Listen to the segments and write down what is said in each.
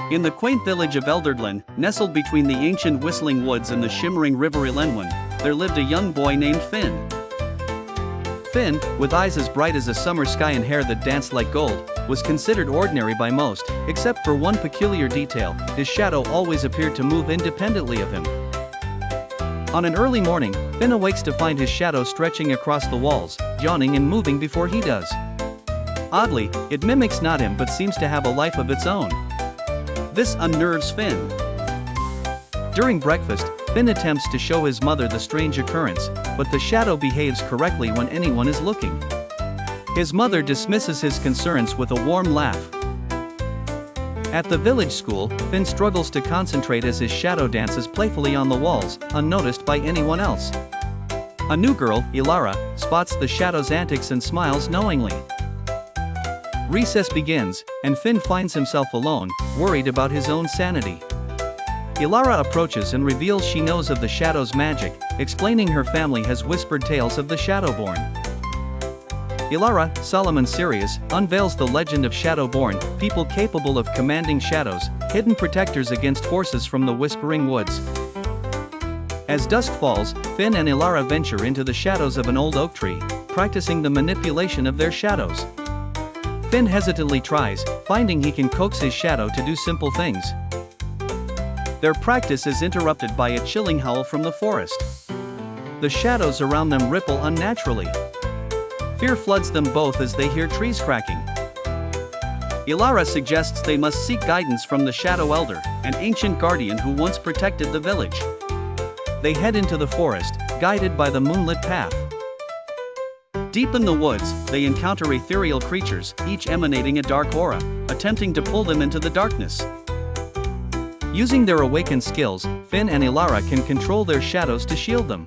In the quaint village of Elderdlen, nestled between the ancient whistling woods and the shimmering river Elenwen, there lived a young boy named Finn. Finn, with eyes as bright as a summer sky and hair that danced like gold, was considered ordinary by most, except for one peculiar detail: his shadow always appeared to move independently of him. On an early morning, Finn awakes to find his shadow stretching across the walls, yawning and moving before he does. Oddly, it mimics not him but seems to have a life of its own. This unnerves Finn. During breakfast, Finn attempts to show his mother the strange occurrence, but the shadow behaves correctly when anyone is looking. His mother dismisses his concerns with a warm laugh. At the village school, Finn struggles to concentrate as his shadow dances playfully on the walls, unnoticed by anyone else. A new girl, Ilara, spots the shadow's antics and smiles knowingly. Recess begins, and Finn finds himself alone, worried about his own sanity. Ilara approaches and reveals she knows of the shadow's magic, explaining her family has whispered tales of the Shadowborn. Ilara, solemn and serious, unveils the legend of Shadowborn, people capable of commanding shadows, hidden protectors against forces from the Whispering Woods. As dusk falls, Finn and Ilara venture into the shadows of an old oak tree, practicing the manipulation of their shadows. Finn hesitantly tries, finding he can coax his shadow to do simple things. Their practice is interrupted by a chilling howl from the forest. The shadows around them ripple unnaturally. Fear floods them both as they hear trees cracking. Ilara suggests they must seek guidance from the Shadow Elder, an ancient guardian who once protected the village. They head into the forest, guided by the moonlit path. Deep in the woods, they encounter ethereal creatures, each emanating a dark aura, attempting to pull them into the darkness. Using their awakened skills, Finn and Ilara can control their shadows to shield them.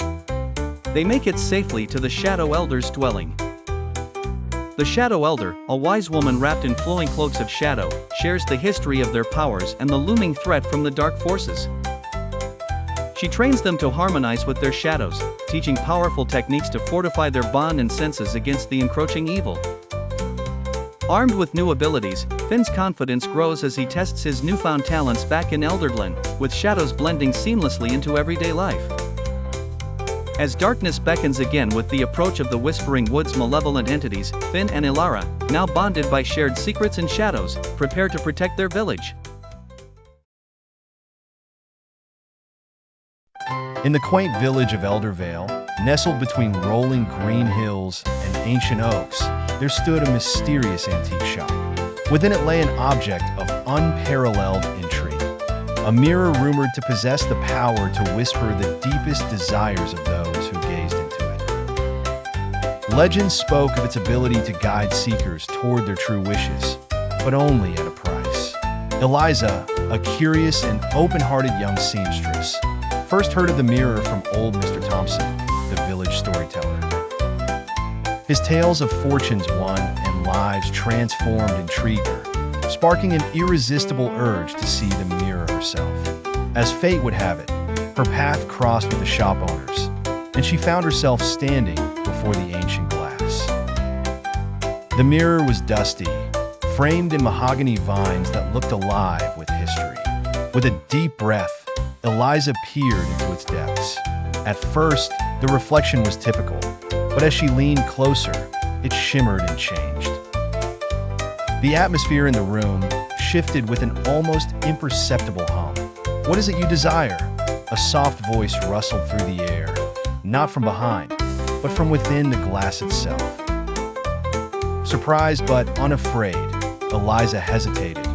They make it safely to the Shadow Elder's dwelling. The Shadow Elder, a wise woman wrapped in flowing cloaks of shadow, shares the history of their powers and the looming threat from the dark forces. She trains them to harmonize with their shadows, teaching powerful techniques to fortify their bond and senses against the encroaching evil. Armed with new abilities, Finn's confidence grows as he tests his newfound talents back in Elderdlen, with shadows blending seamlessly into everyday life. As darkness beckons again with the approach of the Whispering Woods' malevolent entities, Finn and Ilara, now bonded by shared secrets and shadows, prepare to protect their village. In the quaint village of Eldervale, nestled between rolling green hills and ancient oaks, there stood a mysterious antique shop. Within it lay an object of unparalleled intrigue, a mirror rumored to possess the power to whisper the deepest desires of those who gazed into it. Legend spoke of its ability to guide seekers toward their true wishes, but only at a price. Eliza, a curious and open-hearted young seamstress, first heard of the mirror from old Mr. Thompson, the village storyteller. His tales of fortunes won and lives transformed intrigued her, sparking an irresistible urge to see the mirror herself. As fate would have it, her path crossed with the shop owners, and she found herself standing before the ancient glass. The mirror was dusty, framed in mahogany vines that looked alive with history. With a deep breath, Eliza peered into its depths. At first, the reflection was typical, but as she leaned closer, it shimmered and changed. The atmosphere in the room shifted with an almost imperceptible hum. "What is it you desire?" A soft voice rustled through the air, not from behind, but from within the glass itself. Surprised but unafraid, Eliza hesitated,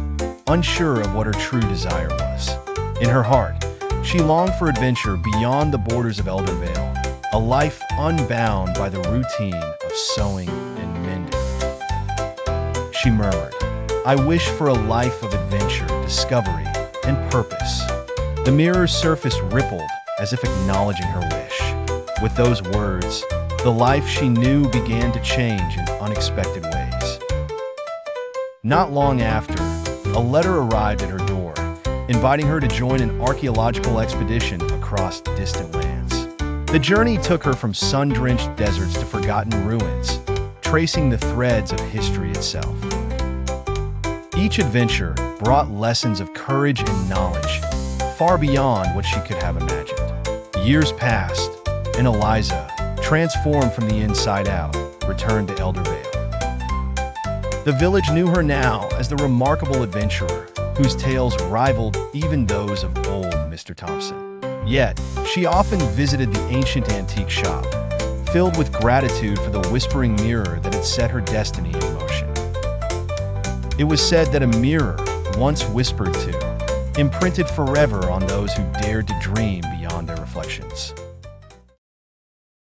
unsure of what her true desire was. In her heart, she longed for adventure beyond the borders of Eldervale, a life unbound by the routine of sewing and mending. She murmured, "I wish for a life of adventure, discovery, and purpose." The mirror's surface rippled as if acknowledging her wish. With those words, the life she knew began to change in unexpected ways. Not long after, a letter arrived at her door, inviting her to join an archaeological expedition across distant lands. The journey took her from sun-drenched deserts to forgotten ruins, tracing the threads of history itself. Each adventure brought lessons of courage and knowledge, far beyond what she could have imagined. Years passed, and Eliza, transformed from the inside out, returned to Eldervale. The village knew her now as the remarkable adventurer, whose tales rivaled even those of old Mr. Thompson. Yet, she often visited the ancient antique shop, filled with gratitude for the whispering mirror that had set her destiny in motion. It was said that a mirror, once whispered to, imprinted forever on those who dared to dream beyond their reflections.